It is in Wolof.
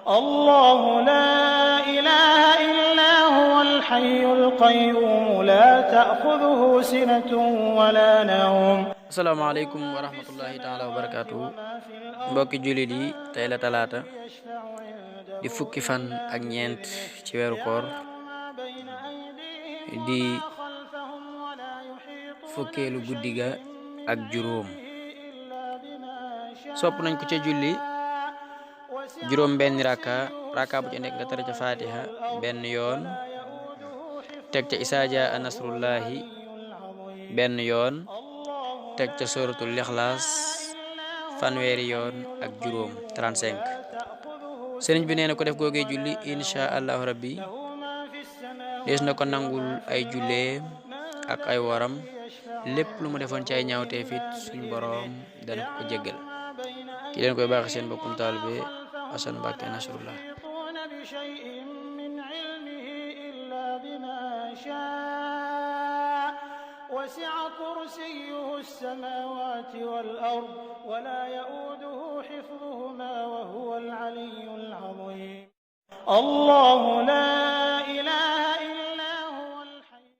الله لا إله إلا هو الحي القيوم لا تأخذه سنة ولا نوم. asalaamaaleykum wa rahmatullahi taala wa barakaatu. mbokki jullit yi tey la talaata di fukki fan ak ñeent ci weeru koor di fukkeelu guddi ga ak juróom. sopp nañ ko ca julli juróom benn raka bu ci nekk nga tara ca fatiha benn yoon, teg ca isaa jaa nasrullahi benn yoon, teg ca suratul ixlaas fanweeri yoon ak juróom 35. sëriñ bi nee na ko def googee julli insha allahu rabbi dees na ko nangul ay julleem ak ay waram, lépp lu mu defoon ci ay ñaawtee fit suñ boroom dana ko jéggal. ki leen koy baax seen bokkum taalibe Asan Mbàkke Nasrullah. وسع كرسيه السماوات والأرض ولا يؤوده حفظهما وهو العلي العظيم. الله لا